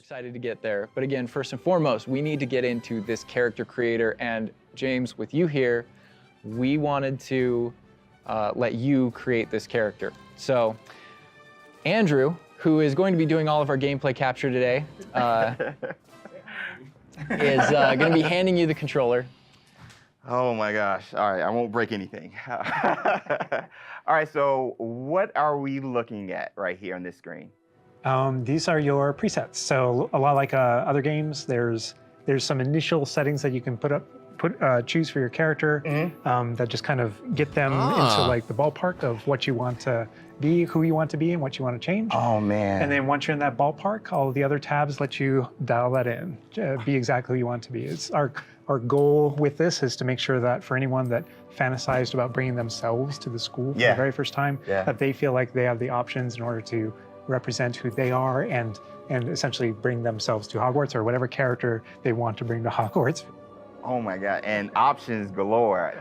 Excited to get there. But again, first and foremost, we need to get into this character creator. And James, with you here, we wanted to let you create this character. So Andrew, who is going to be doing all of our gameplay capture today, is going to be handing you the controller. Oh my gosh. All right, I won't break anything. All right, so what are we looking at right here on this screen? These are your presets. So a lot like other games, there's some initial settings that you can choose for your character that just kind of get them into like the ballpark of what you want to be, who you want to be, and what you want to change. Oh man. And then once you're in that ballpark, all of the other tabs let you dial that in, be exactly who you want to be. It's our goal with this is to make sure that for anyone that fantasized about bringing themselves to the school for the very first time, that they feel like they have the options in order to represent who they are and essentially bring themselves to Hogwarts or whatever character they want to bring to Hogwarts. Oh my God, and options galore.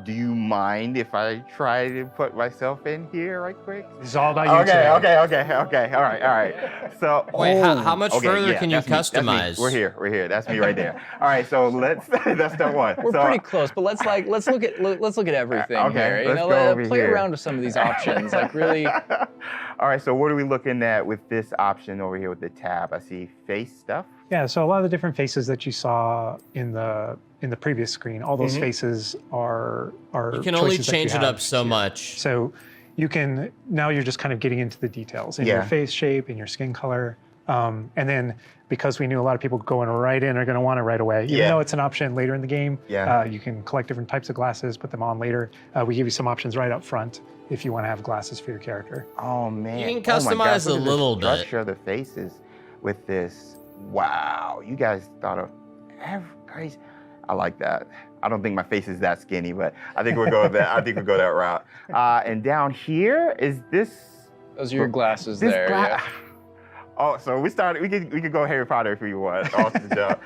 Do you mind if I try to put myself in here right quick? It's all about you today. Okay, all right. So, wait, how much further can you customize? We're here, that's me right there. All right, so that's step one. We're pretty close, but let's look at everything here. Let's go over play here. around with some of these options, like really. All right, so what are we looking at with this option over here with the tab? I see face stuff. Yeah, so a lot of the different faces that you saw in the previous screen, all those faces are you can only change it up so much. So you can, now you're just kind of getting into the details in your face shape, in your skin color. And then because we knew a lot of people going right in are going to want it right away, even though it's an option later in the game, you can collect different types of glasses, put them on later. We give you some options right up front if you want to have glasses for your character. Oh man. You can customize a little bit. Structure of the faces with this. Wow, you guys thought of guys. I like that. I don't think my face is that skinny, but I think we'll go that. I think we'll go that route. And down here is this. Those are your glasses there. Oh, so we could go Harry Potter if we want. Awesome job.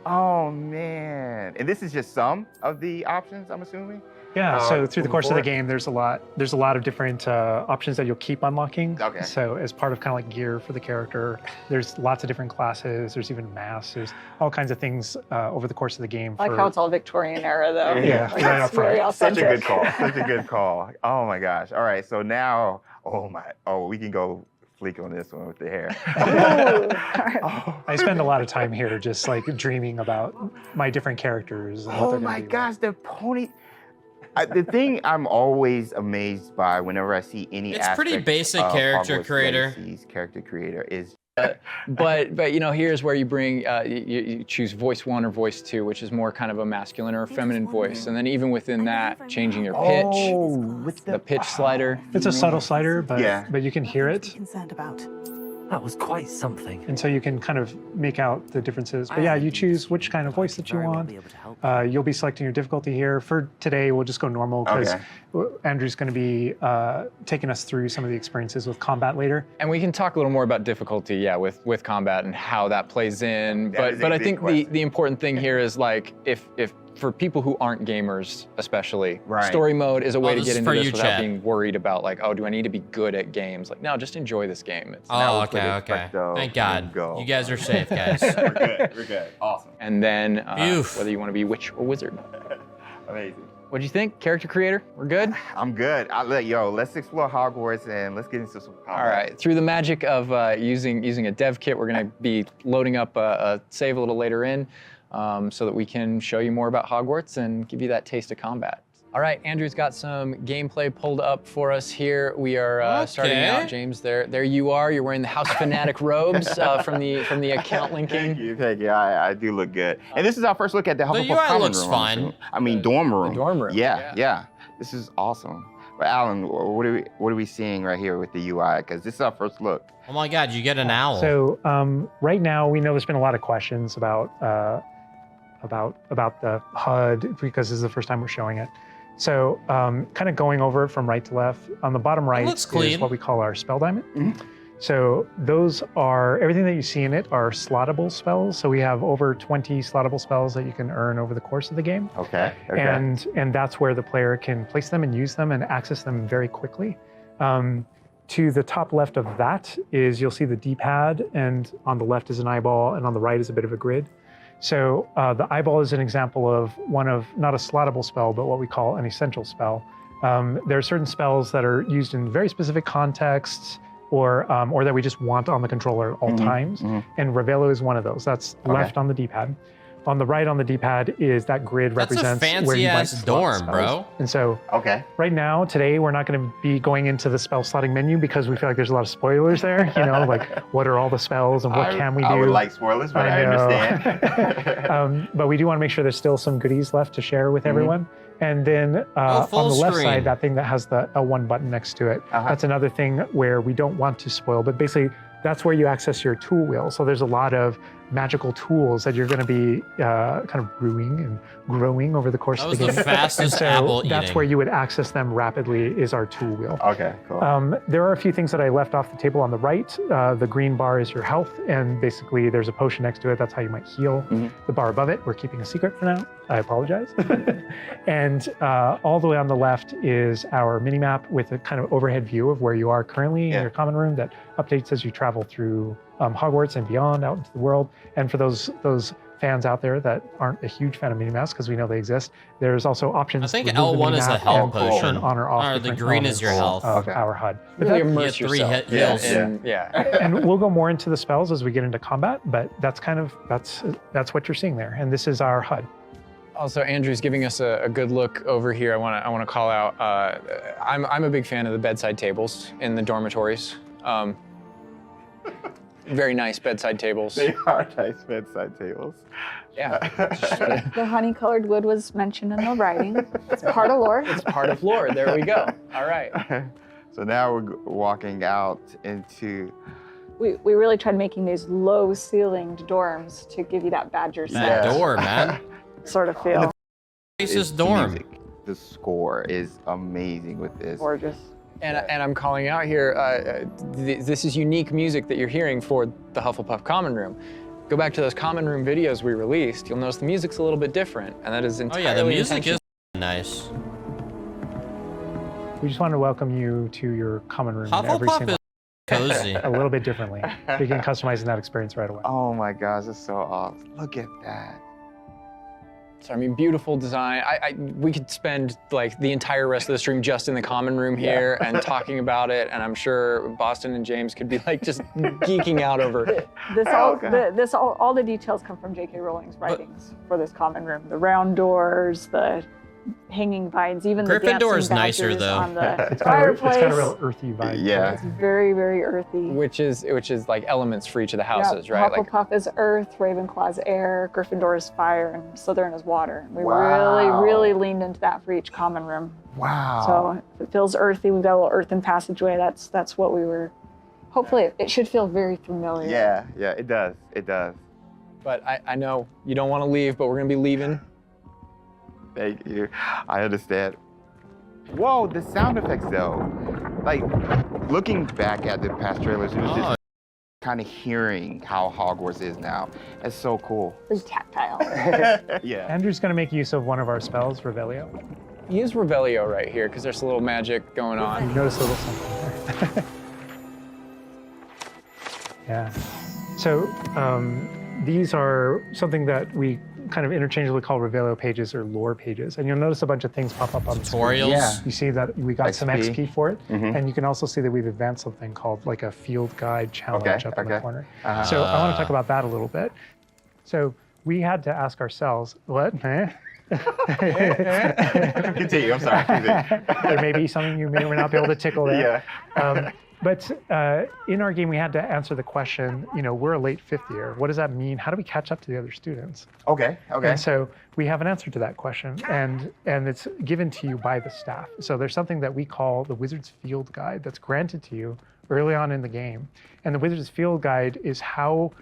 Oh man, and this is just some of the options, I'm assuming. Yeah, so through the course of the game, there's a lot of different options that you'll keep unlocking. Okay. So as part of kind of like gear for the character, there's lots of different classes. There's even masks. There's all kinds of things over the course of the game. I like how it's all Victorian era, though. Yeah, like, right up front. Such a good call. Such a good call. Oh my gosh. All right, so now, we can go fleek on this one with the hair. I spend a lot of time here just like dreaming about my different characters. And oh my gosh, the pony. The thing I'm always amazed by whenever I see any it's pretty basic character creator. Character creator is. But you know, here's where you bring you choose voice 1 or voice 2, which is more kind of a masculine or a feminine voice, and then even within that, changing your pitch, with the pitch slider. It's a subtle slider, but you can hear it. Concerned about. That was quite something. And so you can kind of make out the differences. But yeah, you choose which kind of voice that you want. You'll be selecting your difficulty here. For today, we'll just go normal because Andrew's going to be taking us through some of the experiences with combat later. And we can talk a little more about difficulty, with combat and how that plays in. But I think the important thing here is like if for people who aren't gamers, especially, story mode is a way to get into this without being worried about like, oh, do I need to be good at games? Like, no, just enjoy this game. It's okay. Thank God. You guys are safe, guys. We're good. Awesome. And then whether you want to be witch or wizard. Amazing. What'd you think, character creator? We're good? I'm good. Let's explore Hogwarts and let's get into some combat. All right. Through the magic of using a dev kit, we're going to be loading up a save a little later in. So that we can show you more about Hogwarts and give you that taste of combat. All right, Andrew's got some gameplay pulled up for us here. We are starting out, James. There you are. You're wearing the House Fanatic robes from the account linking. Thank you. I do look good. And this is our first look at the Hufflepuff UI common looks room. fine. I mean, dorm room. The dorm room. Yeah. This is awesome. But Alan, what are we seeing right here with the UI? Because this is our first look. Oh my God, you get an owl. So right now we know there's been a lot of questions about the HUD because this is the first time we're showing it. So kind of going over it from right to left, on the bottom right is what we call our spell diamond. So those are, everything that you see in it are slottable spells. So we have over 20 slottable spells that you can earn over the course of the game. Okay. And that's where the player can place them and use them and access them very quickly. to the top left of that is you'll see the D-pad, and on the left is an eyeball, and on the right is a bit of a grid. So the eyeball is an example of one of, not a slottable spell, but what we call an essential spell. There are certain spells that are used in very specific contexts, or that we just want on the controller at all times, and Revelio is one of those. That's left on the D-pad. On the right on the D-pad is that grid represents where you might slot dorm, spells. bro. And so right now, today, we're not going to be going into the spell slotting menu because we feel like there's a lot of spoilers there. You know, like what are all the spells and what can we do? I would like spoilers, but I understand. But we do want to make sure there's still some goodies left to share with everyone. And then on the left side, that thing that has the L1 button next to it, that's another thing where we don't want to spoil, but basically that's where you access your tool wheel. So there's a lot of magical tools that you're going to be kind of brewing and growing over the course of the game. That was the fastest apple eating. That's where you would access them rapidly, is our tool wheel. Okay, cool. There are a few things that I left off the table on the right. The green bar is your health, and basically there's a potion next to it. That's how you might heal. The bar above it, we're keeping a secret for now. I apologize. And all the way on the left is our mini map with a kind of overhead view of where you are currently in your common room that updates as you travel through Hogwarts and beyond out into the world. And for those fans out there that aren't a huge fan of minimaps, because we know they exist, there's also options. I think L1 is a health potion. Turn on or off. The green is your health. Of our HUD. Really immerse yourself. And we'll go more into the spells as we get into combat, but that's kind of, that's what you're seeing there. And this is our HUD. Also, Andrew's giving us a good look over here. I want to call out. I'm a big fan of the bedside tables in the dormitories. Very nice bedside tables. They are nice bedside tables. Yeah. The honey-colored wood was mentioned in the writing. It's part of lore. It's part of lore. There we go. All right. So now we're walking out into. We really tried making these low-ceilinged dorms to give you that Badger That door, man. sort of feel. Nicest dorm. The score is amazing with this. Gorgeous. And I'm calling out here, this is unique music that you're hearing for the Hufflepuff Common Room. Go back to those Common Room videos we released. You'll notice the music's a little bit different, and that is entirely the music intentional. is nice. We just want to welcome you to your Common Room. Every Hufflepuff single is cozy. a little bit differently. You can customize that experience right away. Oh my gosh, that's so awesome. Look at that. So I mean, beautiful design. We could spend like the entire rest of the stream just in the Common Room here and talking about it, and I'm sure Boston and James could be like just geeking out over it. All the details come from J.K. Rowling's writings for this Common Room. The round doors, the hanging vines, even the dancing Gryffindor's nicer though. on the It's fireplace. kind of a real earthy vibe. Yeah. It's very, very earthy. Which is like elements for each of the houses, right? Like Hufflepuff is earth, Ravenclaw's air, Gryffindor is fire, and Slytherin is water. We Wow. really leaned into that for each common room. Wow. So if it feels earthy, we've got a little earthen passageway. That's what we were. Hopefully, it should feel very familiar. Yeah, it does. It does. but I know you don't want to leave, but we're gonna be leaving. Thank you. I understand. Whoa, the sound effects though. Like, looking back at the past trailers, it was just kind of hearing how Hogwarts is now. It's so cool. Very tactile. Yeah. Andrew's going to make use of one of our spells, Revelio. Use Revelio right here, because there's a little magic going on. You notice a little something there. Yeah. So these are something that we kind of interchangeably call Revelio pages or lore pages. And you'll notice a bunch of things pop up on the screen. Tutorials. Yeah. You see that we got some XP. XP for it. Mhm. And you can also see that we've advanced something called like a field guide challenge up in the corner. Uh-huh. So I want to talk about that a little bit. So we had to ask ourselves, what? Continue, I'm sorry. Continue. There may be something you may or may not be able to tickle there. Yeah. But in our game, we had to answer the question, you know, we're a late fifth year. What does that mean? How do we catch up to the other students? Okay. And so we have an answer to that question, and it's given to you by the staff. So there's something that we call the Wizard's Field Guide that's granted to you early on in the game. And the Wizard's Field Guide is how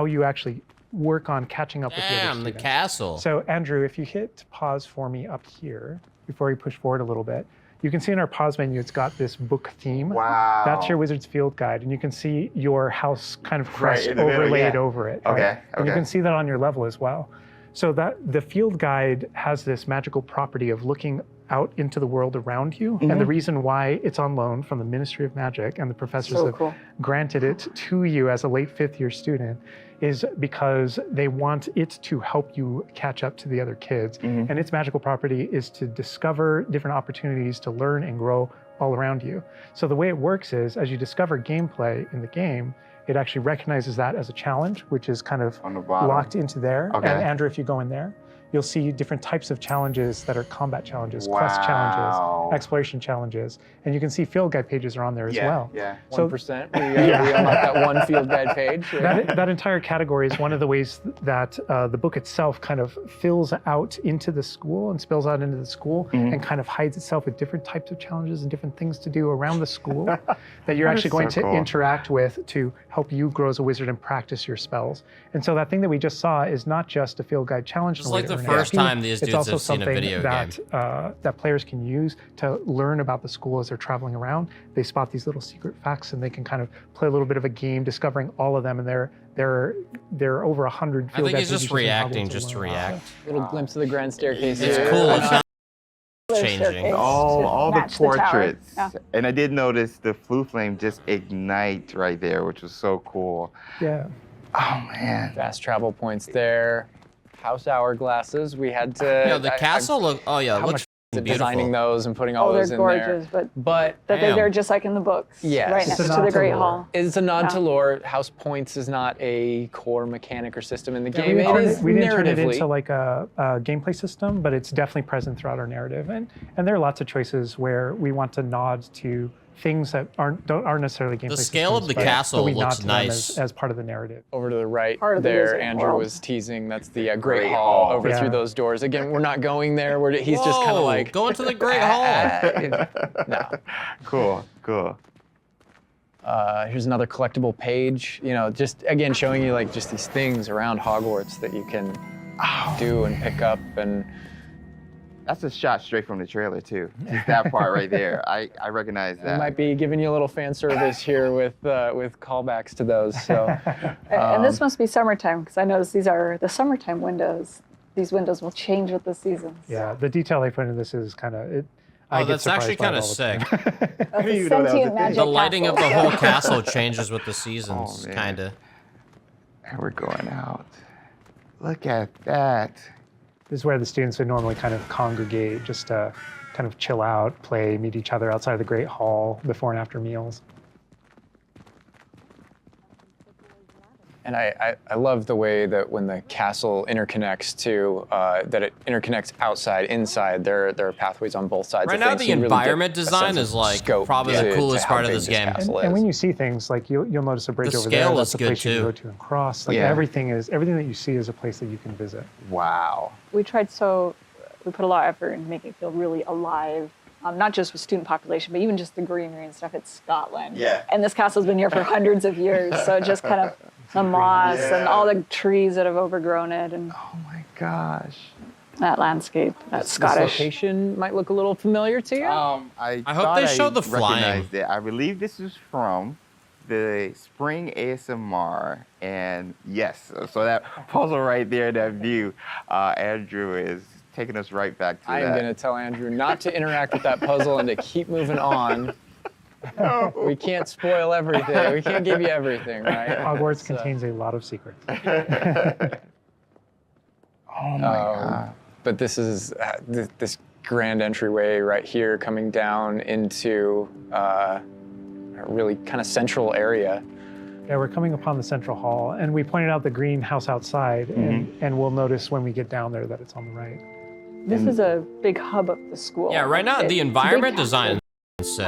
you actually work on catching up with the other Damn, students. the castle. So Andrew, if you hit pause for me up here, before we push forward a little bit, you can see in our pause menu, it's got this book theme. Wow. That's your Wizard's Field Guide, and you can see your house kind of crest in the middle, overlaid yeah. over it. Okay, right? And you okay. can see that on your level as well. So that the Field Guide has this magical property of looking out into the world around you. And the reason why it's on loan from the Ministry of Magic and the professors have granted it to you as a late 5th year student is because they want it to help you catch up to the other kids. And its magical property is to discover different opportunities to learn and grow all around you. So the way it works is, as you discover gameplay in the game, it actually recognizes that as a challenge, which is kind of On the bottom. locked into there. Okay. And Andrew, if you go in there, you'll see different types of challenges that are combat challenges, quest challenges, exploration challenges, and you can see field guide pages are on there as well. Yeah. 1%. We unlock that one field guide page. That entire category is one of the ways that the book itself kind of fills out into the school and spills out into the school and kind of hides itself with different types of challenges and different things to do around the school that you're actually going to interact with to help you grow as a wizard and practice your spells. And so that thing that we just saw is not just a field guide challenge. It's like the first time these dudes have seen a video game. That players can use to learn about the school as they're traveling around. They spot these little secret facts and they can kind of play a little bit of a game discovering all of them. And there are over 100 field guide I think he's just pages in reacting Hogwarts just to alone. react. Little glimpse of the grand staircase. It's here. cool. It's not There's changing. staircase All to the match the tower. portraits. Yeah. And I did notice the flue flame just ignite right there, which was so cool. Yeah. Oh man. Fast travel points there. House hourglasses. We had to. The castle look. Oh yeah, it how looks much beautiful. designing those and putting all Oh, they're those in gorgeous, there. but But they're just like in the books, Yes. right It's next a to nod the to Great lore. Hall. it's a nod Yeah. to lore. House points is not a core mechanic or system in the Yeah, game. It is we didn't turn it narratively. into like a gameplay system, but it's definitely present throughout our narrative. And there are lots of choices where we want to nod to things that aren't necessarily gameplay systems. scale of the but castle we nod looks to them nice. as part of the narrative. Over to the right Part of the there, wizard Andrew world. was teasing. That's the Great Great Hall Hall. over Yeah. through those doors. Again, we're not going there. He's just kind of Whoa, like going to the Great Hall. No. Cool. Here's another collectible page. You know, just again showing you like just these things around Hogwarts that you can do and pick up. And That's a shot straight from the trailer too. Just that part right there. I recognize we that. might be giving you a little fan service here with callbacks to those. So And this must be summertime, because I noticed these are the summertime windows. These windows will change with the seasons. Yeah, the detail they put into this is kind of it. I Oh, get that's actually surprised by it kind of all the sick. time. That's a you know that was a sentient thing? magic The lighting of the castle. whole castle changes with the seasons, man. kind of. And we're going out. Look at that. This is where the students would normally kind of congregate, just to kind of chill out, play, meet each other outside of the Great Hall before and after meals. And I love the way that when the castle interconnects to, that it interconnects outside, inside. There are pathways on both sides. Right of now, things, the so you really environment get a design sense is of like scope probably to- the to coolest how part of big this game. castle And when is. you see things like you'll notice a bridge The over scale there. looks That's a good, place you can too. go to and cross. Like Yeah. everything that you see is a place that you can visit. Wow. We put a lot of effort in making it feel really alive. Not just with student population, but even just the greenery and stuff. It's Scotland. Yeah. And this castle's been here for hundreds of years, so it just kind of the moss and all the trees that have overgrown it, and Oh my gosh. that landscape, that This Scottish. location might look a little familiar to you. I hope thought they show the recognized flying. it. I believe this is from the spring ASMR, and yes, so that puzzle right there, that view, Andrew is taking us right back to I that. am going to tell Andrew not to interact with that puzzle and to keep moving on. We can't spoil everything. We can't give you everything, right? Hogwarts So- contains a lot of secrets. Oh my god. But this is this grand entryway right here coming down into a really kind of central area. Yeah, we're coming upon the central hall, and we pointed out the greenhouse outside, and we'll notice when we get down there that it's on the right. This is a big hub of the school. Yeah, right now It's the a big environment castle. design is sick.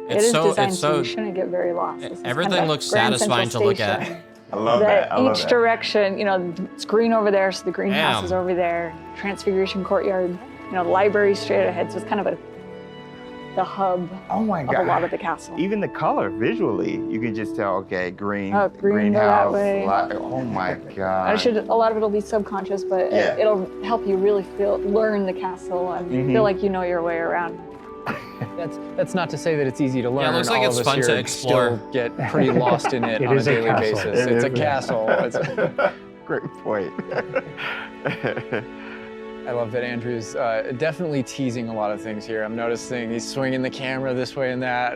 It is designed so you shouldn't get very lost. This is everything kind of looks Grand satisfying Central to look at. Station. I love That that. I love each that. direction, it's green over there, so the greenhouse Damn. is over there. Transfiguration Courtyard, the library straight ahead. So it's kind of the hub Oh my of god. a lot of the castle. Even the color visually, you can just tell. Okay, green, Oh, green, go that greenhouse. way. Oh my god. A lot of it will be subconscious, but Yeah. it'll help you really learn the castle and feel like you know your way around. That's not to say that it's easy to learn. it looks like All it's of us fun to here explore. Still get pretty lost in it, It on a is a daily castle. basis. It It's a is. castle. Great point. I love that Andrew's definitely teasing a lot of things here. I'm noticing he's swinging the camera this way and that.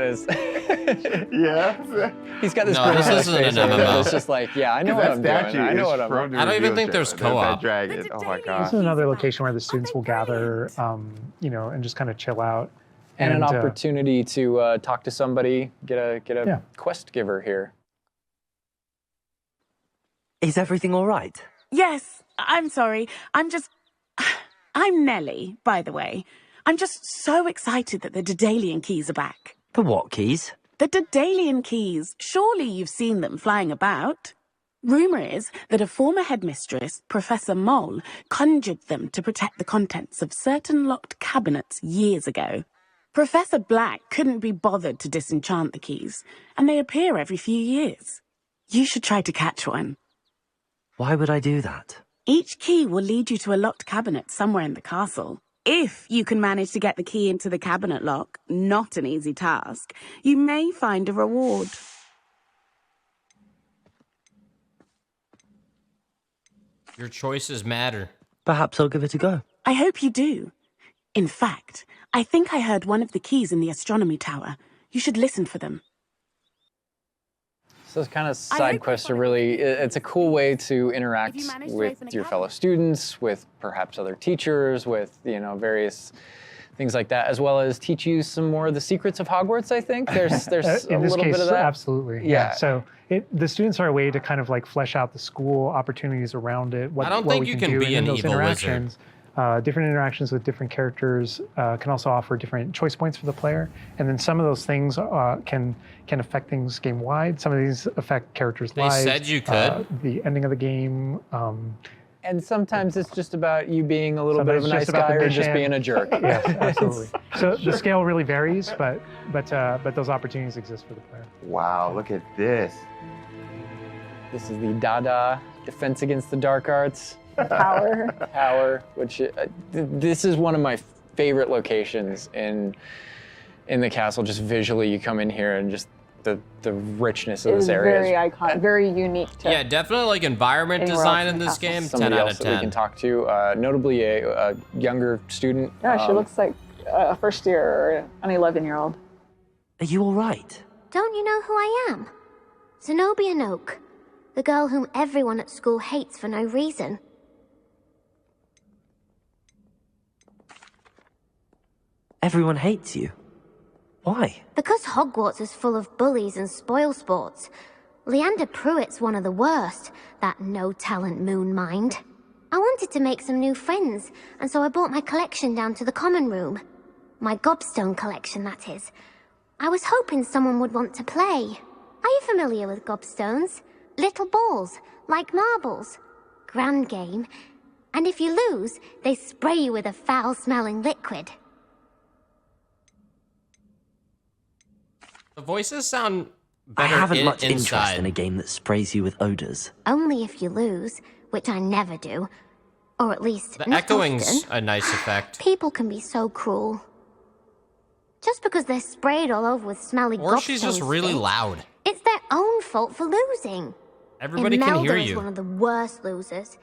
Yeah. He's got this No, grin this on his isn't an face over there. MMO. It's just like, yeah, I know what I'm doing. I know what I'm doing. I don't even think there's co-op. Dragon. Oh my This god. is another location where the students will gather, you know, and just kind of chill out. And an opportunity to talk to somebody, get a quest giver here. Is everything all right? Yes, I'm sorry. I'm Nellie, by the way. I'm just so excited that the Daedalian keys are back. The what keys? The Daedalian keys. Surely you've seen them flying about. Rumour is that a former headmistress, Professor Moll, conjured them to protect the contents of certain locked cabinets years ago. Professor Black couldn't be bothered to disenchant the keys, and they appear every few years. You should try to catch one. Why would I do that? Each key will lead you to a locked cabinet somewhere in the castle. If you can manage to get the key into the cabinet lock, not an easy task, you may find a reward. Your choices matter. Perhaps I'll give it a go. I hope you do. In fact, I think I heard one of the keys in the astronomy tower. You should listen for them. So those kind of side quests are really, it's a cool way to interact with your fellow students, with perhaps other teachers, with, you know, various things like that, as well as teach you some more of the secrets of Hogwarts, I think. There's a little bit of that. Absolutely. Yeah. So the students are a way to kind of like flesh out the school opportunities around it. I don't think you can be an evil wizard. Different interactions with different characters can also offer different choice points for the player, and then some of those things can affect things game wide. Some of these affect characters' lives. They said you could. The ending of the game. And sometimes it's just about you being a little bit of a nice guy or just being a jerk. Yes, absolutely. So the scale really varies, but those opportunities exist for the player. Wow, look at this. This is the Dada Defense Against the Dark Arts. Tower. Which this is one of my favorite locations in the castle. Just visually, you come in here and just the richness of this area. Very iconic, very unique. Yeah, definitely like environment design in this game. Somebody 10 out else of that we 10. can talk to, notably a younger student. Yeah, she looks like a first year or an 11-year-old. Are you all right? Don't you know who I am? Zenobia Noak, the girl whom everyone at school hates for no reason. Everyone hates you. Why? Because Hogwarts is full of bullies and spoilsports. Leander Pruitt's one of the worst, that no-talent moon mind. I wanted to make some new friends, and so I brought my collection down to the common room. My gobstone collection, that is. I was hoping someone would want to play. Are you familiar with gobstones? Little balls, like marbles. Grand game. And if you lose, they spray you with a foul-smelling liquid. The voices sound better I haven't much inside. interest in a game that sprays you with odors. Only if you lose, which I never do. Or at least, The not echoing's often. a nice effect. People can be so cruel. Just because they're sprayed all over with smelly Or she's just gobstone really spit, loud. It's their own fault for losing. Everybody can hear Imelda is you. one of the worst losers.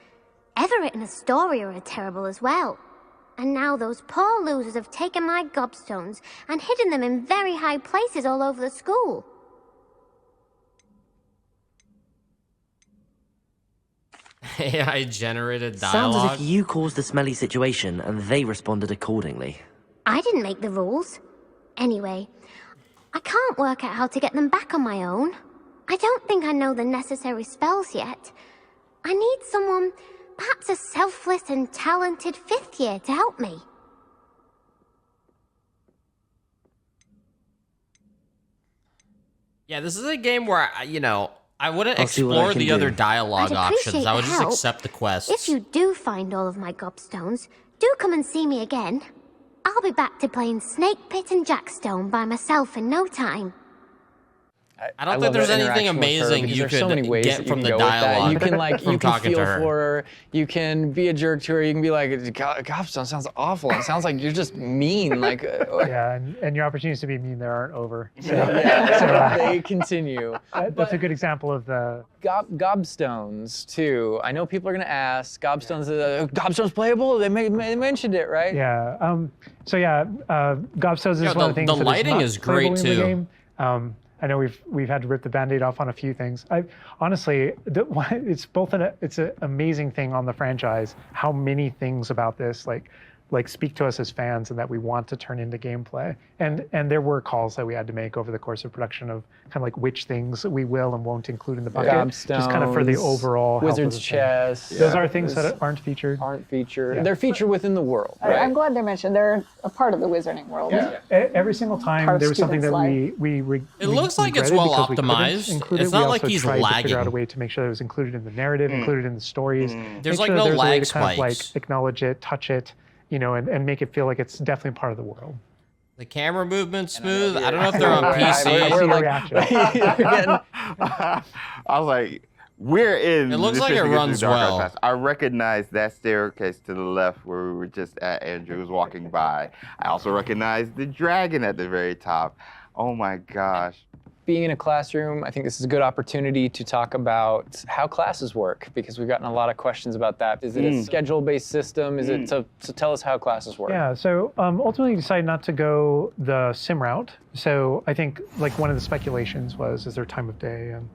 Everett and Astoria are terrible as well. And now those poor losers have taken my gobstones and hidden them in very high places all over the school. AI generated Sounds dialogue. as if you caused the smelly situation and they responded accordingly. I didn't make the rules. Anyway, I can't work out how to get them back on my own. I don't think I know the necessary spells yet. I need someone, perhaps a selfless and talented 5th year to help me. Yeah, this is a game where, I wouldn't I'll see what I explore can the do. other dialogue I'd options. appreciate I would the just help. accept the quests. If you do find all of my gobstones, do come and see me again. I'll be back to playing Snake Pit and Jackstone by myself in no time. I don't love think there's that anything interaction with her amazing because you there's so many could ways get that you from can the go with that. dialogue. You can like from you can talking feel to her. for her. You can be a jerk to her. You can be like, Gobstone sounds awful. It sounds like you're just mean. Like Yeah, and your opportunities to be mean there aren't over. So, they continue. that's a good example of the Gobstones too. I know people are gonna ask. Gobstones playable? They mentioned it, right? Yeah. Gobstones is one of the things the that lighting is is not great playable in the too. game. I know we've had to rip the Band-Aid off on a few things. Honestly, it's an amazing thing on the franchise how many things about this like speak to us as fans and that we want to turn into gameplay. And there were calls that we had to make over the course of production of kind of like which things we will and won't include in the bucket, just kind of for the overall health of Wizard's the thing. Chest. Those are things that aren't featured. Yeah. They're featured within the world. Right. I'm glad they're mentioned. They're a part of the wizarding world. Yeah. Every single time there was something that It looks like it's well optimized. It's not like he's tried to figure out a lagging. way to make sure that it was included in the narrative, included in the stories. There's Make like sure no that there's a way lag to kind of like spikes. acknowledge it, touch it, and make it feel like it's definitely part of the world. The camera movement's smooth. I don't know if they're on PC. We're like, I was like, we're in. It looks the like it 50 Gets runs Through Dark well. Arts. I recognize that staircase to the left where we were just at. Andrew was walking by. I also recognize the dragon at the very top. Oh my gosh. Being in a classroom, I think this is a good opportunity to talk about how classes work because we've gotten a lot of questions about that. Is it a schedule-based system? Is it so tell us how classes work? Yeah, so ultimately decided not to go the sim route. So I think like one of the speculations was, is there time of day and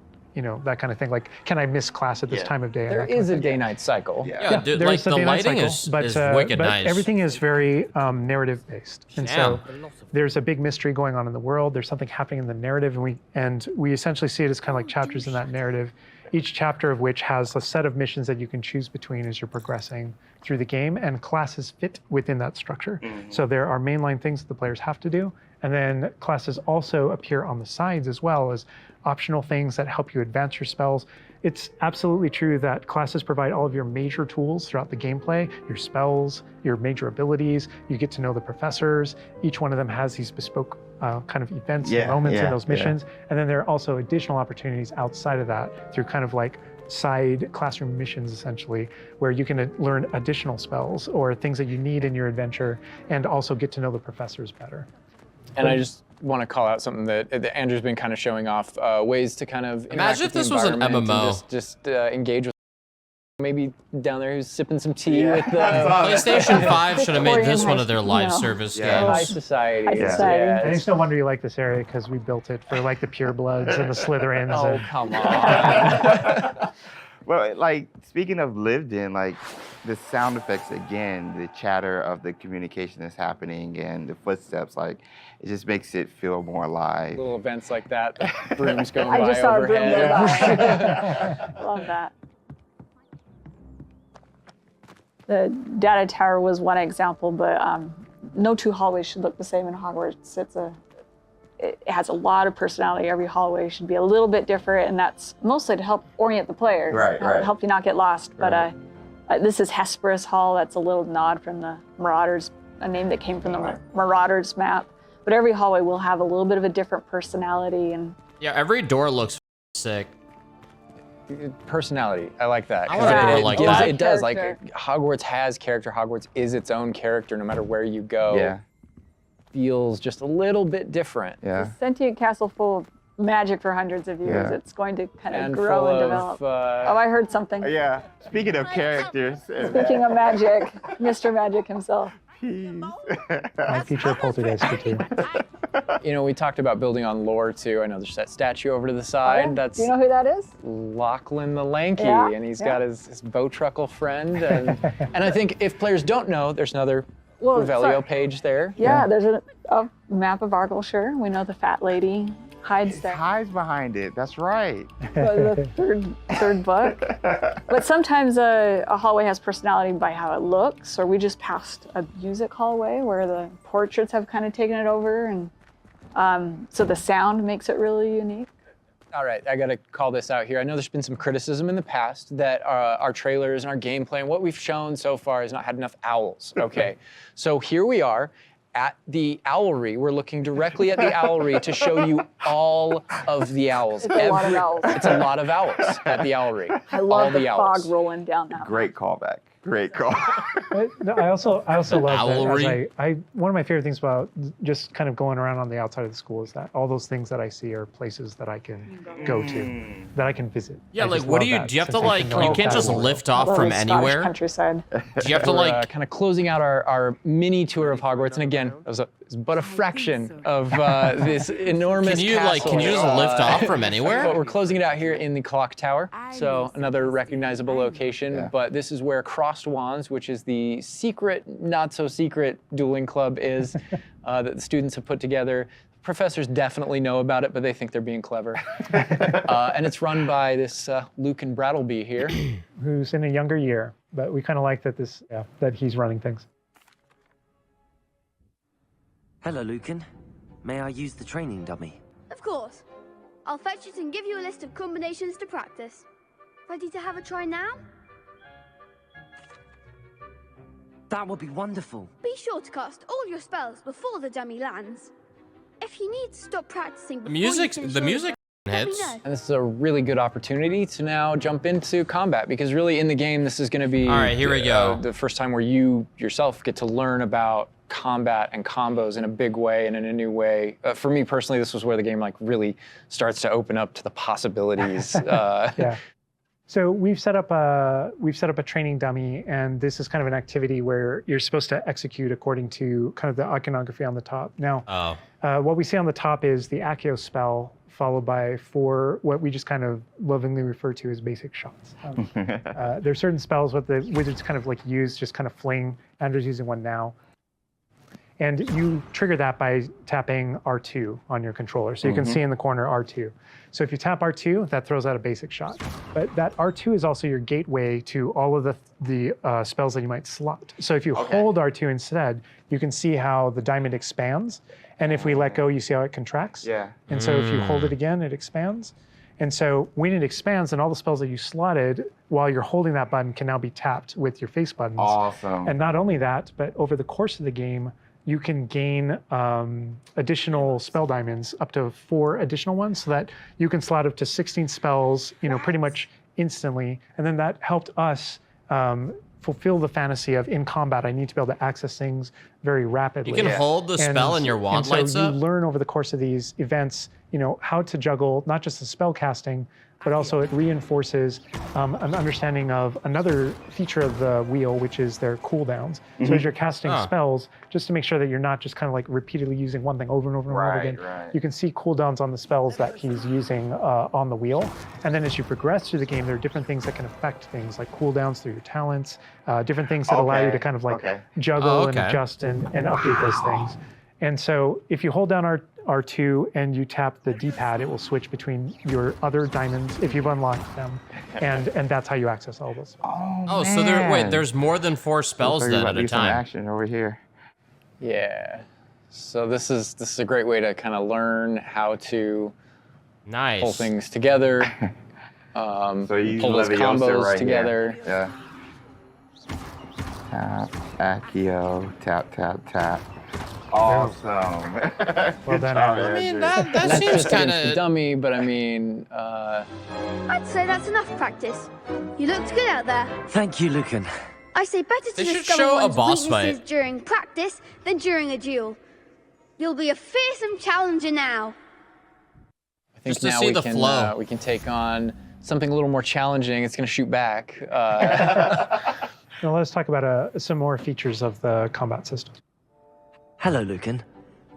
that kind of thing. Like, can I miss class at this time of day? There is a day-night cycle. Yeah, dude, there like is a the day-night lighting cycle, is wicked but nice. everything is very narrative-based, and so there's a big mystery going on in the world. There's something happening in the narrative, and we essentially see it as kind of like chapters in that narrative. Each chapter of which has a set of missions that you can choose between as you're progressing through the game, and classes fit within that structure. So there are mainline things that the players have to do, and then classes also appear on the sides as well as optional things that help you advance your spells. It's absolutely true that classes provide all of your major tools throughout the gameplay, your spells, your major abilities. You get to know the professors. Each one of them has these bespoke kind of events and moments in those missions. And then there are also additional opportunities outside of that through kind of like side classroom missions, essentially, where you can learn additional spells or things that you need in your adventure and also get to know the professors better. And I just want to call out something that Andrew's been kind of showing off, ways to kind of Imagine if this was an MMO. Just engage with maybe down there who's sipping some tea with the PlayStation 5 should have made this Victorian one of their live high- service High games. society. High society. And it's no wonder you like this area because we built it for like the purebloods and the Slytherins. Oh, and, come on. Well, like speaking of lived in, like the sound effects again, the chatter of the communication that's happening and the footsteps, like it just makes it feel more alive. Little events like that, the brooms going I by just saw a broom overhead. go by. Love that. The data tower was one example, but no two hallways should look the same in Hogwarts. It has a lot of personality. Every hallway should be a little bit different, and that's mostly to help orient the player, help you not get lost. But this is Hesperus Hall. That's a little nod from the Marauders, a name that came from the Marauders map. But every hallway will have a little bit of a different personality. And Yeah, every door looks sick. Personality, I like that. I want a door like that. It does, like Character. Hogwarts has character. Hogwarts is its own character no matter where you go. Yeah. Feels just a little bit different. Yeah. sentient castle full of magic for hundreds of years. Yeah. It's going to kind of And grow full and of, develop. Oh, I heard something. Yeah. Speaking of characters. Speaking of magic, Mr. Magic himself. I feature a poltergeist too. You know, we talked about building on lore too. I know there's that statue over to the side. That's Do you know who that is? Lachlan the Lanky, Yeah, and he's got his Bowtruckle friend. And I think if players don't know, there's another Revelio page there. Yeah, there's a map of Argyllshire. We know the fat lady hides It there. hides behind it. That's right. The third book. But sometimes a hallway has personality by how it looks, or we just passed a music hallway where the portraits have kind of taken it over, and so the sound makes it really unique. All right, I gotta call this out here. I know there's been some criticism in the past that our trailers and our gameplay and what we've shown so far has not had enough owls. Okay, so here we are. at the owlry. We're looking directly at the owlry to show you all of the owls. It's a lot of owls. It's a lot of owls at the owlry. I love all the owls. fog rolling down that. Great callback. Great call. No, I also love Owlry. that. One of my favorite things about just kind of going around on the outside of the school is that all those things that I see are places that I can go to, that I can visit. Yeah, I like just what love do you that, do? You have to since I like can know you can't that just world. lift off Love from the Scottish anywhere. countryside. Do you have to We're like? kind of closing out our mini tour of Hogwarts, and again, it was but a fraction of this enormous Can you castle. just lift off from anywhere? But we're closing it out here in the clock tower, so another recognizable location. Yeah. But this is where Crossed Wands, which is the secret, not so secret dueling club is that the students have put together. Professors definitely know about it, but they think they're being clever. And it's run by this Lucan Brattleby here. Who's in a younger year, but we kind of like that that he's running things. Hello, Lucan. May I use the training dummy? Of course. I'll fetch it and give you a list of combinations to practice. Ready to have a try now? That would be wonderful. Be sure to cast all your spells before the dummy lands. If you need to stop practicing before The music let me hits. know. And this is a really good opportunity to now jump into combat, because really in the game, this is going to be All right, here we go. The first time where you yourself get to learn about combat and combos in a big way and in a new way. For me personally, this was where the game like really starts to open up to the possibilities. Yeah. So we've set up a training dummy, and this is kind of an activity where you're supposed to execute according to kind of the iconography on the top. Now, what we see on the top is the Accio spell, followed by 4 what we just kind of lovingly refer to as basic shots. There are certain spells what the wizards kind of like use, just kind of fling. Andrew's using one now. And you trigger that by tapping R2 on your controller. So you can see in the corner R2. So if you tap R2, that throws out a basic shot. But that R2 is also your gateway to all of the spells that you might slot. So if you hold R2 instead, you can see how the diamond expands. And if we let go, you see how it contracts. Yeah. And so if you hold it again, it expands. And so when it expands, then all the spells that you slotted while you're holding that button can now be tapped with your face buttons. Awesome. And not only that, but over the course of the game, you can gain additional spell diamonds, up to 4 additional ones, so that you can slot up to 16 spells, pretty much instantly. And then that helped us fulfill the fantasy of in combat, I need to be able to access things very rapidly. You can hold the spell and your wand lights up. up? You learn over the course of these events, how to juggle not just the spell casting, but also it reinforces an understanding of another feature of the wheel, which is their cooldowns. So as you're casting spells, just to make sure that you're not just kind of like repeatedly using one thing over and over and over again, you can see cooldowns on the spells that he's using on the wheel. And then as you progress through the game, there are different things that can affect things, like cooldowns through your talents, different things that allow you to kind of like juggle and adjust and update those things. And so if you hold down R2 and you tap the D-pad, it will switch between your other diamonds if you've unlocked them, and that's how you access all those. Oh, so there's more than 4 spells then at a time. Action over here. Yeah. So this is a great way to kind of learn how to pull things together, so you pull those combos right together. Here. Yeah. Tap, Accio, tap, tap, tap. Awesome. Well done, I mean, that seems kind of dummy, but I mean, I'd say that's enough practice. You looked good out there. Thank you, Lucan. I say better to They should discover show a one's boss weaknesses fight. during practice than during a duel. You'll be a fearsome challenger now. I think Just to now see we the can flow. We can take on something a little more challenging. It's going to shoot back. Now let's talk about some more features of the combat system. Hello, Lucan.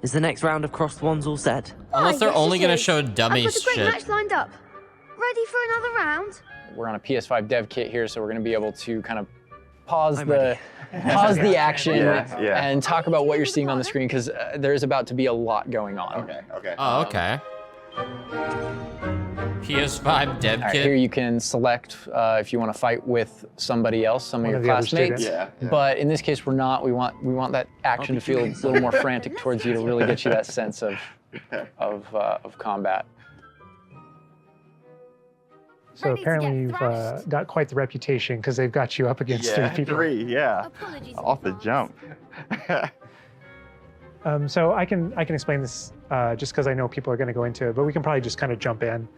Is the next round of Crossed Wands all set? Unless they're yes, only it going to is. show dummy I've got a great shit. match lined up. Ready for another round? We're on a PS5 dev kit here, so we're going to be able to kind of pause the action and talk about what you're seeing on the screen, because there is about to be a lot going on. Okay. Oh, okay. PS5 dev All right, kit. here you can select if you want to fight with somebody else, some of your the other classmates. students. But in this case, we're not. We want that action to feel a little more frantic towards you to really get you that sense of combat. So Ready to apparently get you've thrashed. got quite the reputation because they've got you up against 3 people. 3, yeah. Apologies Off the in advance. jump. So I can explain this just because I know people are going to go into it, but we can probably just kind of jump in.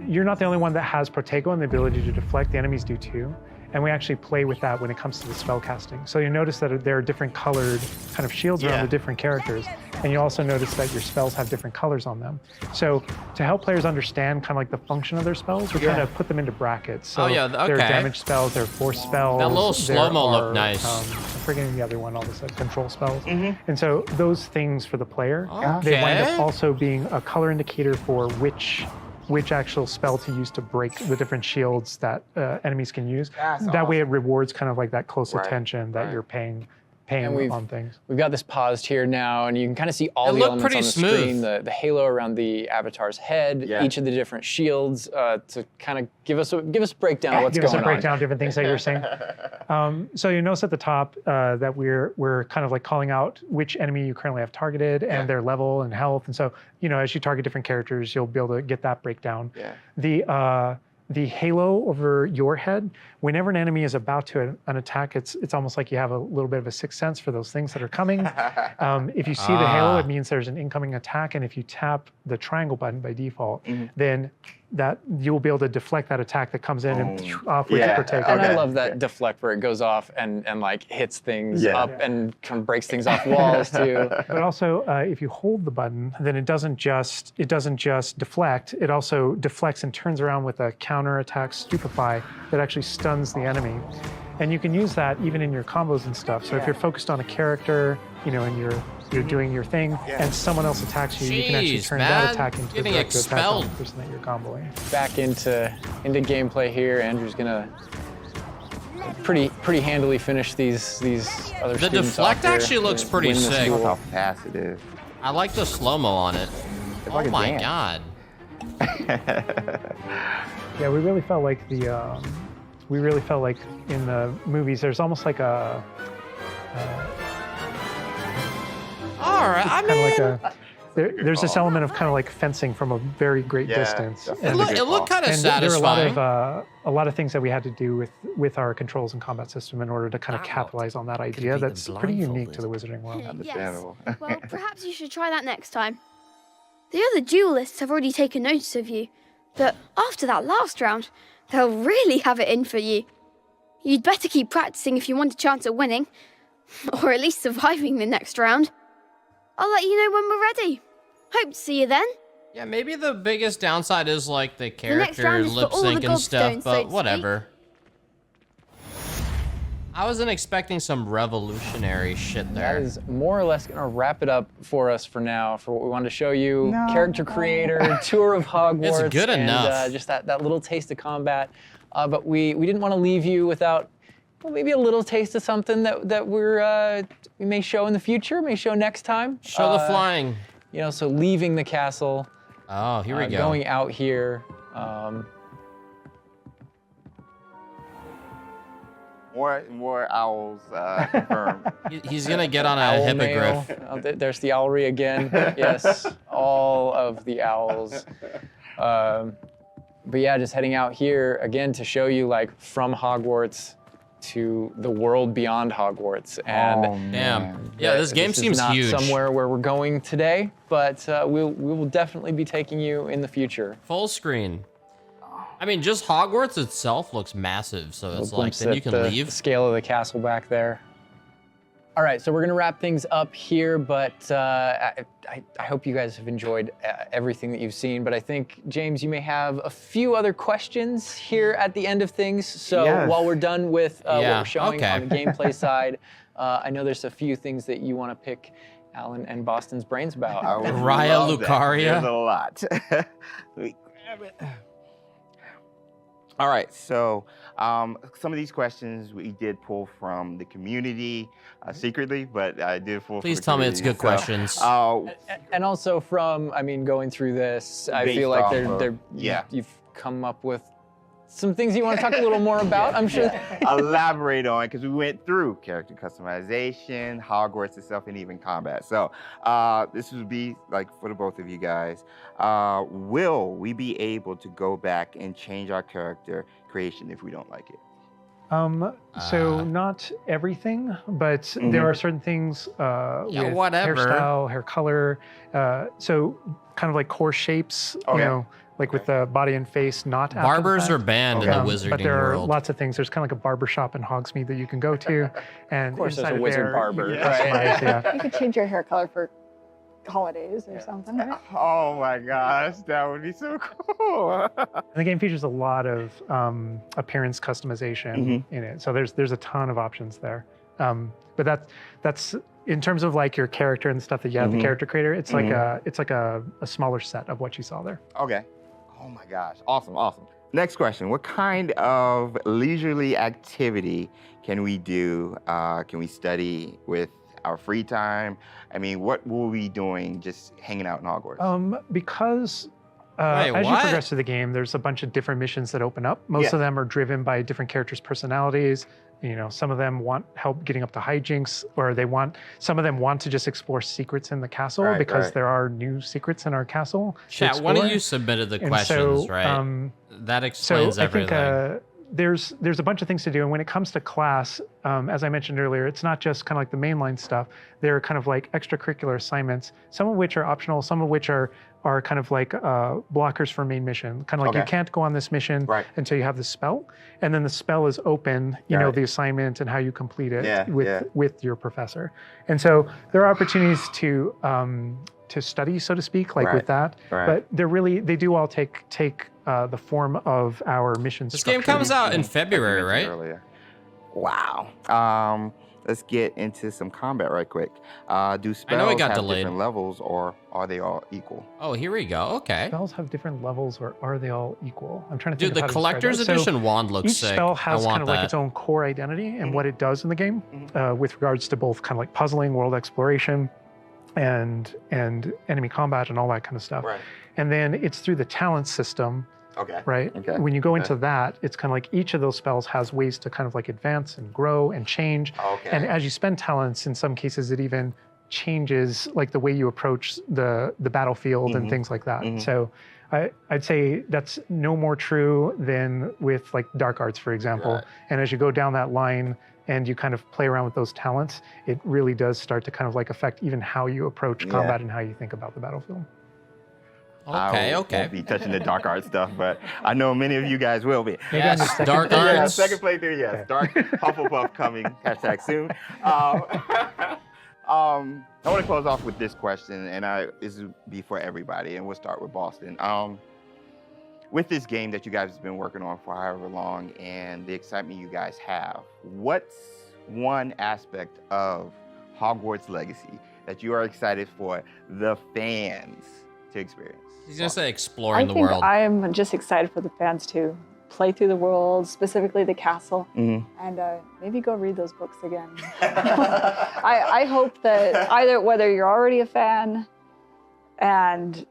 You're not the only one that has Protego and the ability to deflect. The enemies do too. And we actually play with that when it comes to the spell casting. So you notice that there are different colored kind of shields around the different characters. And you also notice that your spells have different colors on them. So to help players understand kind of like the function of their spells, we're trying to put them into brackets. So there are damage spells, there are force spells. That little slow-mo looked nice. I'm forgetting the other one, all of a sudden, control spells. And so those things for the player, they wind up also being a color indicator for which actual spell to use to break the different shields that enemies can use. That way it rewards kind of like that close attention that you're paying on things. We've got this paused here now, and you can kind of see all the elements on the screen. The halo around the avatar's head, each of the different shields, to kind of give us a breakdown of what's going on. Give us a breakdown of different things that you're saying. So you notice at the top that we're kind of like calling out which enemy you currently have targeted and their level and health. And so, you know, as you target different characters, you'll be able to get that breakdown. The halo over your head, whenever an enemy is about to an attack, it's almost like you have a little bit of a sixth sense for those things that are coming. If you see the halo, it means there's an incoming attack, and if you tap the triangle button by default, then that you'll be able to deflect that attack that comes in and off with your Protego. And I love that deflect where it goes off and like hits things up and kind of breaks things off walls too. But also, if you hold the button, then it doesn't just deflect. It also deflects and turns around with a counter attack stupefy that actually stuns the enemy. And you can use that even in your combos and stuff. So if you're focused on a character, you know, and you're doing your thing, and someone else attacks you, you can actually turn that attack into a direct attack on the person that you're comboing. Back into gameplay here. Andrew's gonna pretty handily finish these other. The deflect actually looks pretty sick. Look how fast it is. I like the slow-mo on it. Oh my god. Yeah, we really felt like in the movies, there's almost like a. All right, I mean, there's this element of kind of like fencing from a very great distance. It looked kind of satisfying. There are a lot of things that we had to do with our controls and combat system in order to kind of capitalize on that idea that's pretty unique to the Wizarding world. Yes. Well, perhaps you should try that next time. The other duelists have already taken notice of you, but after that last round, they'll really have it in for you. You'd better keep practicing if you want a chance at winning, or at least surviving the next round. I'll let you know when we're ready. Hope to see you then. Yeah, maybe the biggest downside is like the next character round is lip for all the sync and stuff, gobstones, but so to whatever. I wasn't expecting some revolutionary shit there. That is more or less gonna wrap it up for us for now, for what we wanted to show you. Character creator, tour of Hogwarts. It's good enough. Just that little taste of combat. But we didn't want to leave you without, well, maybe a little taste of something that we may show in the future, may show next time. Show the flying. You know, so leaving the castle. Oh, here we go. Going out here. More owls confirmed. He's gonna get on a hippogriff. There's the owlry again. Yes, all of the owls. But yeah, just heading out here again to show you like from Hogwarts to the world beyond Hogwarts. And damn, yeah, this game seems huge. Not somewhere where we're going today, but we will definitely be taking you in the future. Full screen. I mean, just Hogwarts itself looks massive, so it's like then you can leave. The scale of the castle back there. All right, so we're gonna wrap things up here, but I hope you guys have enjoyed everything that you've seen. But I think, James, you may have a few other questions here at the end of things. So while we're done with what we're showing on the gameplay side, I know there's a few things that you want to pick Alan and Boston's brains about. Raya Lucaria. There's a lot. Let me grab it. All right, so some of these questions we did pull from the community secretly, but I did pull. Please tell me it's good questions. And also from, I mean, going through this, I feel like you've come up with some things you want to talk a little more about, I'm sure. Elaborate on, because we went through character customization, Hogwarts itself, and even combat. So this would be like for the both of you guys. Will we be able to go back and change our character creation if we don't like it? So not everything, but there are certain things with whatever. hairstyle, hair color. So kind of like core shapes, you know, like with the body and face, not after Barbers the are fact. banned in the wizarding But there are world. lots of things. There's kind of like a barber shop in Hogsmeade that you can go to, and Of course, inside there's a wizard there, barber. you customize, yeah. You could change your hair color for holidays or something, right? Oh my gosh, that would be so cool. And the game features a lot of appearance customization in it. So there's a ton of options there. But that's in terms of like your character and stuff that you have, the character creator, it's like a smaller set of what you saw there. Okay. Oh my gosh, awesome, awesome. Next question, what kind of leisurely activity can we do? Can we study with our free time? I mean, what will we be doing just hanging out in Hogwarts? Because Wait, as you what? progress through the game, there's a bunch of different missions that open up. Most of them are driven by different characters' personalities. You know, some of them want help getting up to hijinks, or some of them want to just explore secrets in the castle because there are new secrets in our castle. Chat, one of you submitted the questions, right? That explains everything. I think there's a bunch of things to do, and when it comes to class, as I mentioned earlier, it's not just kind of like the mainline stuff. There are kind of like extracurricular assignments, some of which are optional, some of which are kind of like blockers for main mission. Kind of like you can't go on this mission until you have the spell, and then the spell is open. You know the assignment and how you complete it with your professor, and so there are opportunities to study, so to speak, like with that. But they do all take the form of our mission This structure. game comes out in February, right? Earlier. Wow. Let's get into some combat right quick. Do spells have different levels, or are they all equal? Oh, here we go. Okay. Spells have different levels, or are they all equal? I'm trying to think. Dude, the collector's edition wand looks sick. Each spell has kind of like its own core identity and what it does in the game, with regards to both kind of like puzzling, world exploration, and enemy combat and all that kind of stuff. And then it's through the talent system. When you go into that, it's kind of like each of those spells has ways to kind of like advance and grow and change. And as you spend talents, in some cases, it even changes like the way you approach the battlefield and things like that. So I'd say that's no more true than with like dark arts, for example. And as you go down that line and you kind of play around with those talents, it really does start to kind of like affect even how you approach combat and how you think about the battlefield. I won't be touching the dark art stuff, but I know many of you guys will be. Yes, dark arts. Second playthrough, yes. Dark Hufflepuff coming, #soon. I want to close off with this question, and this will be for everybody, and we'll start with Boston. With this game that you guys have been working on for however long, and the excitement you guys have, what's one aspect of Hogwarts Legacy that you are excited for the fans to experience? He's gonna say exploring the world. I'm just excited for the fans to play through the world, specifically the castle, and maybe go read those books again. I hope that whether you're already a fan and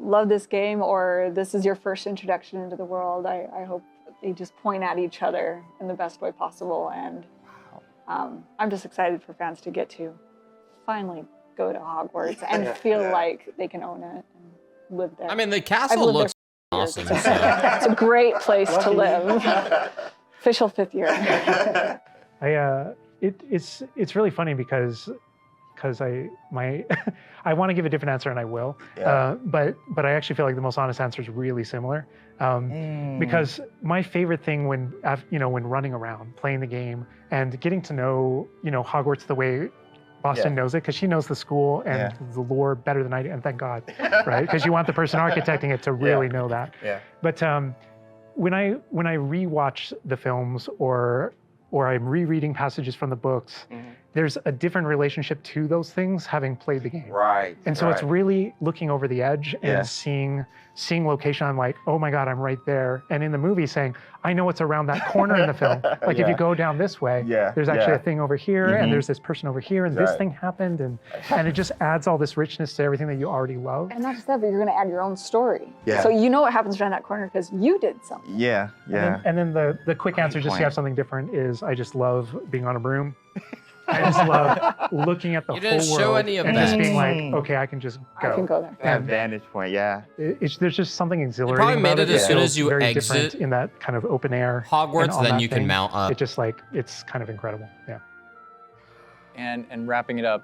love this game, or this is your first introduction into the world, I hope they just point at each other in the best way possible. And I'm just excited for fans to get to finally go to Hogwarts and feel like they can own it and live there. I mean, the castle looks awesome. So. It's a great place to live. Official 5th year. It's really funny because I want to give a different answer, and I will. But I actually feel like the most honest answer is really similar. Because my favorite thing when running around, playing the game, and getting to know Hogwarts the way Boston knows it, because she knows the school and the lore better than I do, and thank God, right? Because you want the person architecting it to really know that. But when I rewatch the films, or I'm rereading passages from the books, there's a different relationship to those things having played the game. And so it's really looking over the edge and seeing location. I'm like, oh my God, I'm right there. And in the movie saying, I know what's around that corner in the film. Like if you go down this way, there's actually a thing over here, and there's this person over here, and this thing happened, and it just adds all this richness to everything that you already love. And not just that, but you're going to add your own story. So you know what happens around that corner because you did something. And then the quick answer, just to have something different, is I just love being on a broom. I just love looking at the You whole didn't show world any of and just that. being like, okay, I can just go. I can go there. That vantage point, yeah. There's just something exhilarating probably made about it as soon feels as you very exit different in that kind of open air. and Hogwarts, on then that you can thing. mount up. It just like, it's kind of incredible. Yeah. And wrapping it up,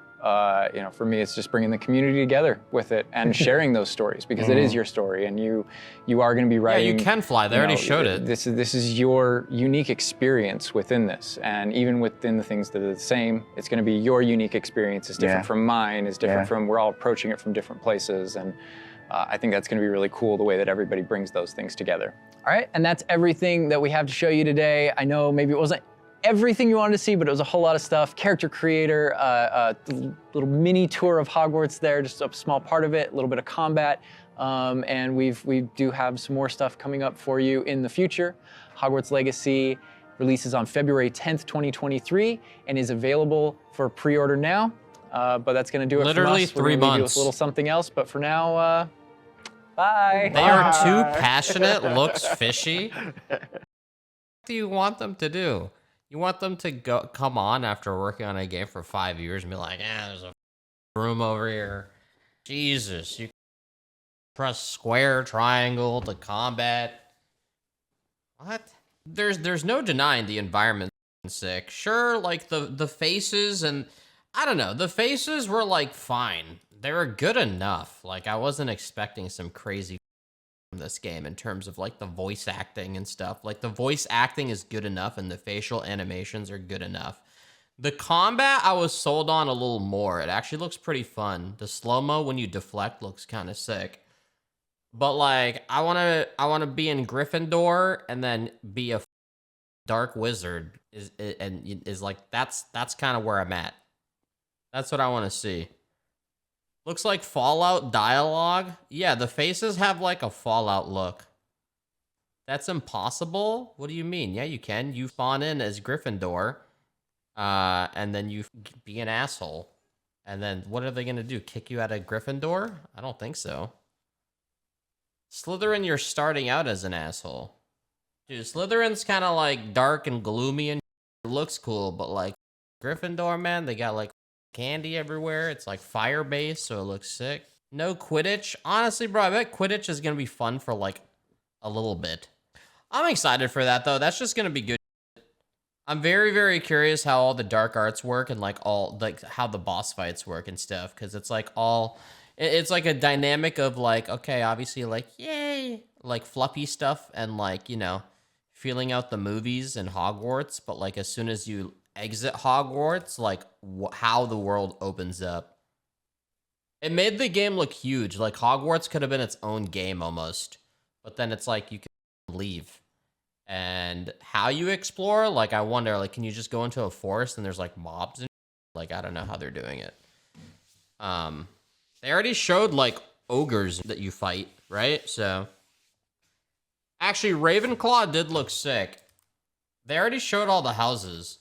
you know, for me, it's just bringing the community together with it and sharing those stories, because it is your story, and you are going to be Yeah, writing. you can fly. They already showed it. This is your unique experience within this, and even within the things that are the same, it's going to be your unique experience. Is different from mine. Is different from. We're all approaching it from different places, and I think that's going to be really cool, the way that everybody brings those things together. All right, and that's everything that we have to show you today. I know maybe it wasn't everything you wanted to see, but it was a whole lot of stuff. Character creator, a little mini tour of Hogwarts there, just a small part of it, a little bit of combat. And we do have some more stuff coming up for you in the future. Hogwarts Legacy releases on February 10th, 2023, and is available for pre-order now. But that's gonna do it Literally from us. 3 We're gonna leave you with months. a little something else, but for now, bye. They are too passionate, looks fishy. What do you want them to do? You want them to come on after working on a game for 5 years and be like, there's a room over here. Jesus, you press square, triangle to combat. What? There's no denying the environment's sick. Sure, like the faces, and I don't know, the faces were like fine. They were good enough. Like, I wasn't expecting some crazy from this game in terms of like the voice acting and stuff. Like, the voice acting is good enough and the facial animations are good enough. The combat, I was sold on a little more. It actually looks pretty fun. The slow-mo when you deflect looks kind of sick. But like, I wanna be in Gryffindor and then be a dark wizard is like, that's kind of where I'm at. That's what I want to see. Looks like Fallout dialogue. Yeah, the faces have like a Fallout look. That's impossible? What do you mean? Yeah, you can. You spawn in as Gryffindor, and then you be an asshole. And then what are they going to do? Kick you out of Gryffindor? I don't think so. Slytherin, you're starting out as an asshole. Dude, Slytherin's kind of like dark and gloomy and it looks cool, but like Gryffindor, man, they got like candy everywhere. It's like fire-based, so it looks sick. No Quidditch. Honestly, bro, I bet Quidditch is going to be fun for like a little bit. I'm excited for that, though. That's just going to be good. I'm very, very curious how all the dark arts work and like all like how the boss fights work and stuff, because it's like all... It's like a dynamic of like, okay, obviously like, yay, like fluffy stuff and like, you know, feeling out the movies and Hogwarts, but like as soon as you exit Hogwarts, like how the world opens up. It made the game look huge. Like Hogwarts could have been its own game almost, but then it's like you can leave. And how you explore, like I wonder, like can you just go into a forest and there's like mobs and like I don't know how they're doing it. They already showed like ogres that you fight, right? So actually Ravenclaw did look sick. They already showed all the houses.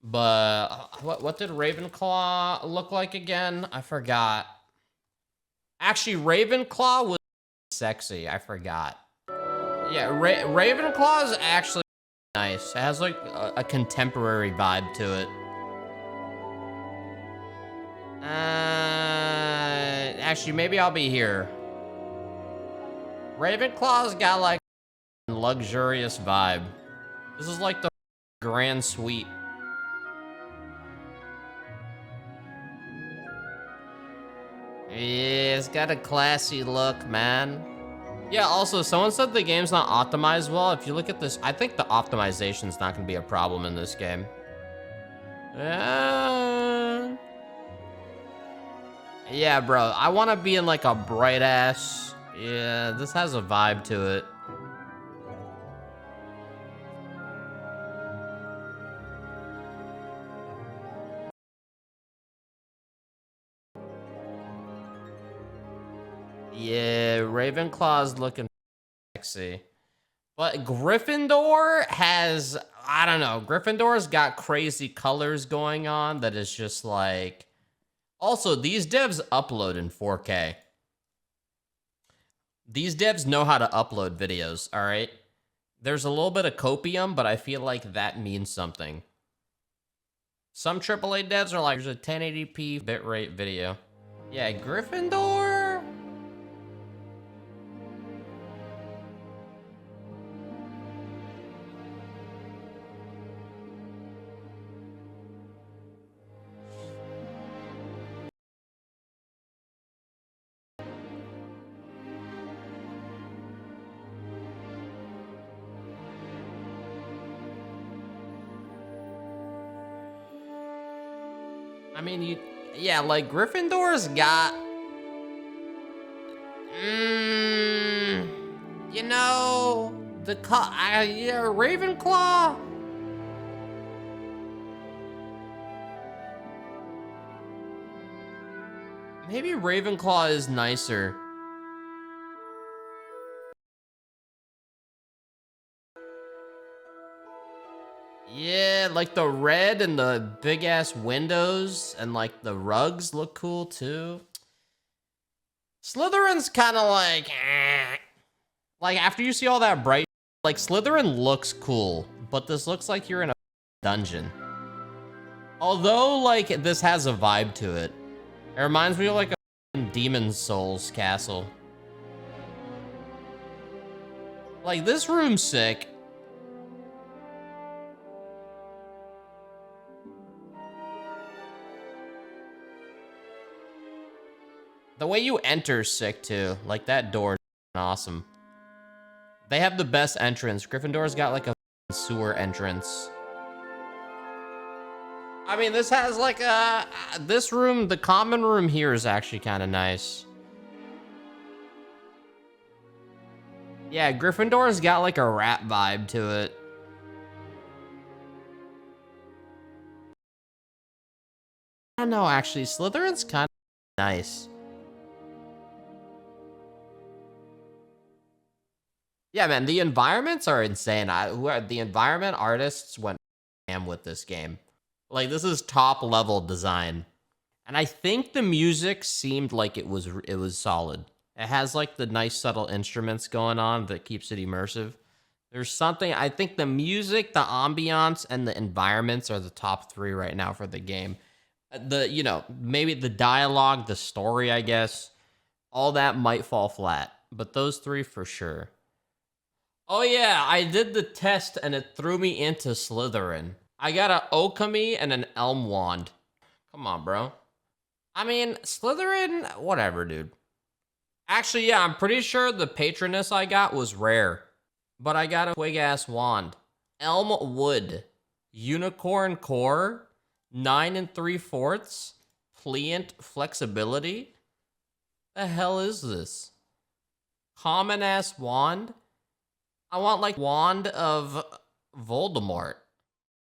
But what did Ravenclaw look like again? I forgot. Actually, Ravenclaw was sexy. I forgot. Yeah, Ravenclaw is actually nice. It has like a contemporary vibe to it. Actually, maybe I'll be here. Ravenclaw's got like a luxurious vibe. This is like the grand suite. Yeah, it's got a classy look, man. Yeah, also, someone said the game's not optimized well. If you look at this, I think the optimization's not going to be a problem in this game. Yeah, bro. I want to be in, like, a bright-ass... Yeah, this has a vibe to it. Yeah, Ravenclaw's looking sexy. But Gryffindor has, I don't know, Gryffindor's got crazy colors going on that is just like... Also, these devs upload in 4K. These devs know how to upload videos, all right? There's a little bit of copium, but I feel like that means something. Some AAA devs are like, there's a 1080p bitrate video. Yeah, Gryffindor. I mean, yeah, like Gryffindor's got, you know, yeah, Ravenclaw. Maybe Ravenclaw is nicer. Yeah, like the red and the big ass windows and like the rugs look cool too. Slytherin's kind of like, like after you see all that bright, like Slytherin looks cool, but this looks like you're in a dungeon. Although like this has a vibe to it. It reminds me of like a Demon Souls castle. Like this room's sick. The way you enter's sick too. Like that door is awesome. They have the best entrance. Gryffindor's got like a sewer entrance. I mean, this has like a, this room, the common room here is actually kind of nice. Yeah, Gryffindor's got like a rap vibe to it. I don't know, actually, Slytherin's kind of nice. Yeah, man, the environments are insane. The environment artists went ham with this game. Like, this is top level design. And I think the music seemed like it was solid. It has like the nice subtle instruments going on that keeps it immersive. There's something, I think the music, the ambiance, and the environments are the top 3 right now for the game. You know, maybe the dialogue, the story, I guess, all that might fall flat, but those 3 for sure. Oh yeah, I did the test and it threw me into Slytherin. I got an Okami and an Elm Wand. Come on, bro. I mean, Slytherin, whatever, dude. Actually, yeah, I'm pretty sure the Patroness I got was rare, but I got a twig-ass wand. Elm Wood, Unicorn Core, 9 3/4, Pliant Flexibility. The hell is this? Common-ass wand? I want like Wand of Voldemort.